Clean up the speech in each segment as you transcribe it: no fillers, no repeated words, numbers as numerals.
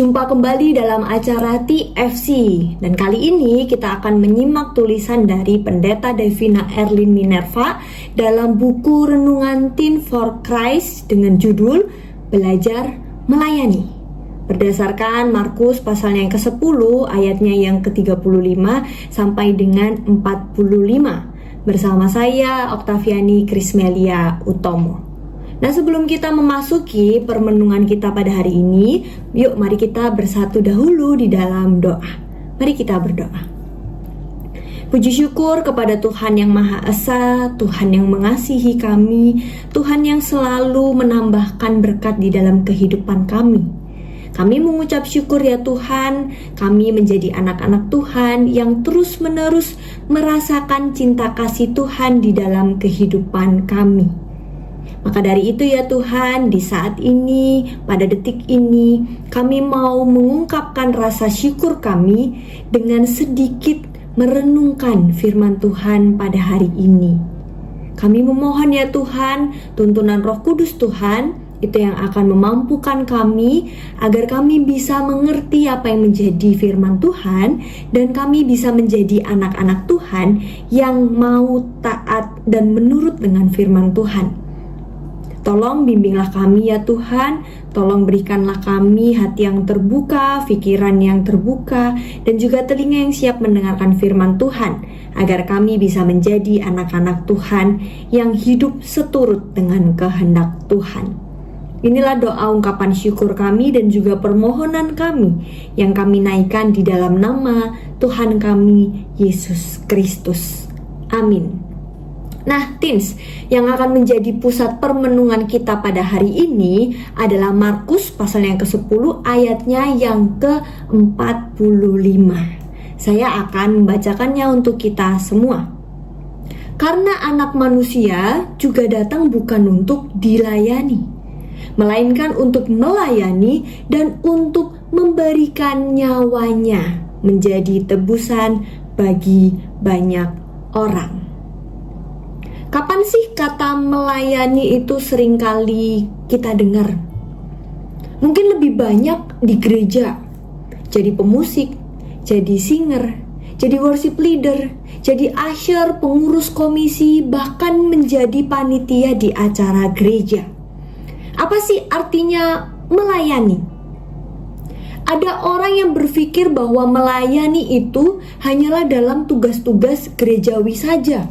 Jumpa kembali dalam acara TFC. Dan kali ini kita akan menyimak tulisan dari Pendeta Devina Erlin Minerva dalam buku Renungan Teen for Christ dengan judul Belajar Melayani. Berdasarkan Markus pasalnya yang ke-10 ayatnya yang ke-35 sampai dengan 45. Bersama saya Oktaviani Krismelia Utomo. Nah, sebelum kita memasuki permenungan kita pada hari ini, yuk mari kita bersatu dahulu di dalam doa. Mari kita berdoa. Puji syukur kepada Tuhan yang Maha Esa, Tuhan yang mengasihi kami, Tuhan yang selalu menambahkan berkat di dalam kehidupan kami. Kami mengucap syukur ya Tuhan, kami menjadi anak-anak Tuhan yang terus-menerus merasakan cinta kasih Tuhan di dalam kehidupan kami. Maka dari itu ya Tuhan, di saat ini, pada detik ini, kami mau mengungkapkan rasa syukur kami dengan sedikit merenungkan firman Tuhan pada hari ini. Kami memohon ya Tuhan, tuntunan Roh Kudus Tuhan, itu yang akan memampukan kami agar kami bisa mengerti apa yang menjadi firman Tuhan dan kami bisa menjadi anak-anak Tuhan yang mau taat dan menurut dengan firman Tuhan. Tolong bimbinglah kami ya Tuhan, tolong berikanlah kami hati yang terbuka, pikiran yang terbuka, dan juga telinga yang siap mendengarkan firman Tuhan, agar kami bisa menjadi anak-anak Tuhan yang hidup seturut dengan kehendak Tuhan. Inilah doa ungkapan syukur kami dan juga permohonan kami yang kami naikkan di dalam nama Tuhan kami, Yesus Kristus. Amin. Nah, teens, yang akan menjadi pusat permenungan kita pada hari ini adalah Markus pasal yang ke-10 ayatnya yang ke-45. Saya akan membacakannya untuk kita semua. Karena anak manusia juga datang bukan untuk dilayani, melainkan untuk melayani dan untuk memberikan nyawanya menjadi tebusan bagi banyak orang. Kapan sih kata melayani itu seringkali kita dengar? Mungkin lebih banyak di gereja, jadi pemusik, jadi singer, jadi worship leader, jadi usher, pengurus komisi, bahkan menjadi panitia di acara gereja. Apa sih artinya melayani? Ada orang yang berpikir bahwa melayani itu hanyalah dalam tugas-tugas gerejawi saja.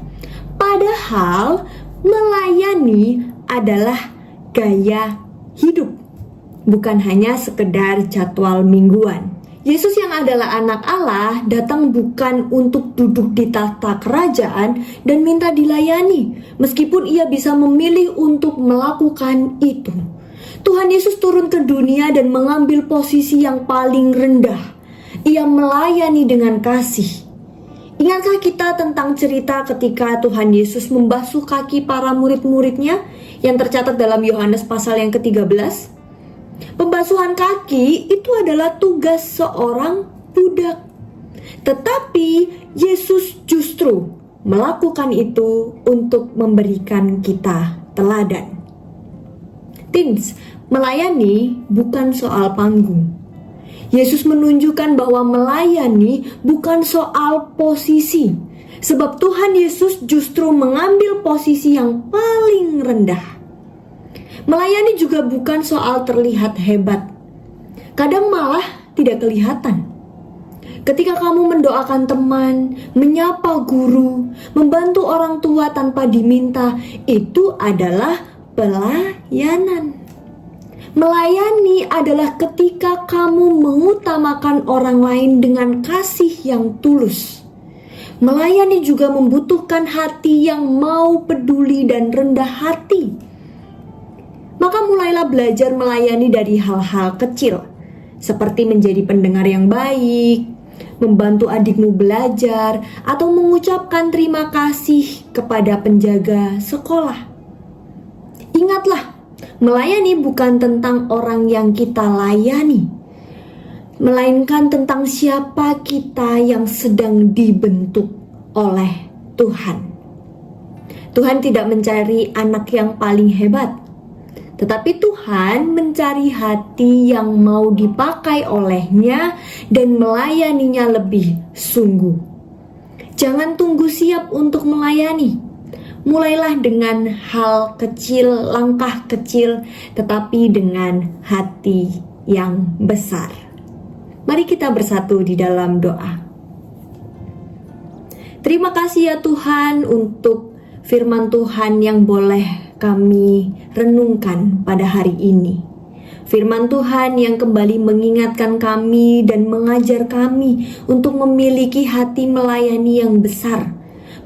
Padahal melayani adalah gaya hidup, bukan hanya sekedar jadwal mingguan. Yesus yang adalah anak Allah datang bukan untuk duduk di tahta kerajaan dan minta dilayani, meskipun ia bisa memilih untuk melakukan itu. Tuhan Yesus turun ke dunia dan mengambil posisi yang paling rendah. Ia melayani dengan kasih. Ingatkah kita tentang cerita ketika Tuhan Yesus membasuh kaki para murid-muridnya yang tercatat dalam Yohanes pasal yang ke-13? Pembasuhan kaki itu adalah tugas seorang budak. Tetapi Yesus justru melakukan itu untuk memberikan kita teladan. Teens, melayani bukan soal panggung. Yesus menunjukkan bahwa melayani bukan soal posisi, sebab Tuhan Yesus justru mengambil posisi yang paling rendah. Melayani juga bukan soal terlihat hebat, kadang malah tidak kelihatan. Ketika kamu mendoakan teman, menyapa guru, membantu orang tua tanpa diminta, itu adalah pelayanan. Melayani adalah ketika kamu mengutamakan orang lain dengan kasih yang tulus. Melayani juga membutuhkan hati yang mau peduli dan rendah hati. Maka mulailah belajar melayani dari hal-hal kecil, seperti menjadi pendengar yang baik, membantu adikmu belajar, atau mengucapkan terima kasih kepada penjaga sekolah. Ingatlah, melayani bukan tentang orang yang kita layani, melainkan tentang siapa kita yang sedang dibentuk oleh Tuhan. Tuhan tidak mencari anak yang paling hebat, Tetapi Tuhan mencari hati yang mau dipakai olehnya dan melayaninya lebih sungguh. Jangan tunggu siap untuk melayani. Mulailah dengan hal kecil, langkah kecil, tetapi dengan hati yang besar. Mari kita bersatu di dalam doa. Terima kasih ya Tuhan untuk firman Tuhan yang boleh kami renungkan pada hari ini. Firman Tuhan yang kembali mengingatkan kami dan mengajar kami untuk memiliki hati melayani yang besar,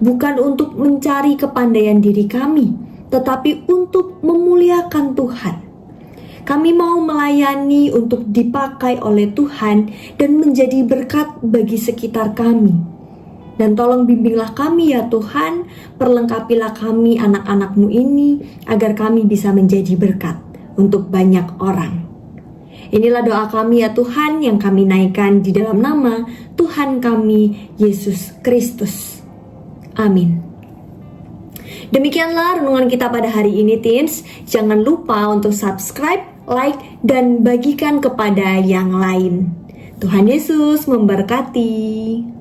bukan untuk mencari kepandaian diri kami, tetapi untuk memuliakan Tuhan. Kami mau melayani untuk dipakai oleh Tuhan dan menjadi berkat bagi sekitar kami. Dan tolong bimbinglah kami ya Tuhan, perlengkapilah kami anak-anak-Mu ini agar kami bisa menjadi berkat untuk banyak orang. Inilah doa kami ya Tuhan yang kami naikkan di dalam nama Tuhan kami, Yesus Kristus. Amin. Demikianlah renungan kita pada hari ini teens. Jangan lupa untuk subscribe, like, dan bagikan kepada yang lain. Tuhan Yesus memberkati.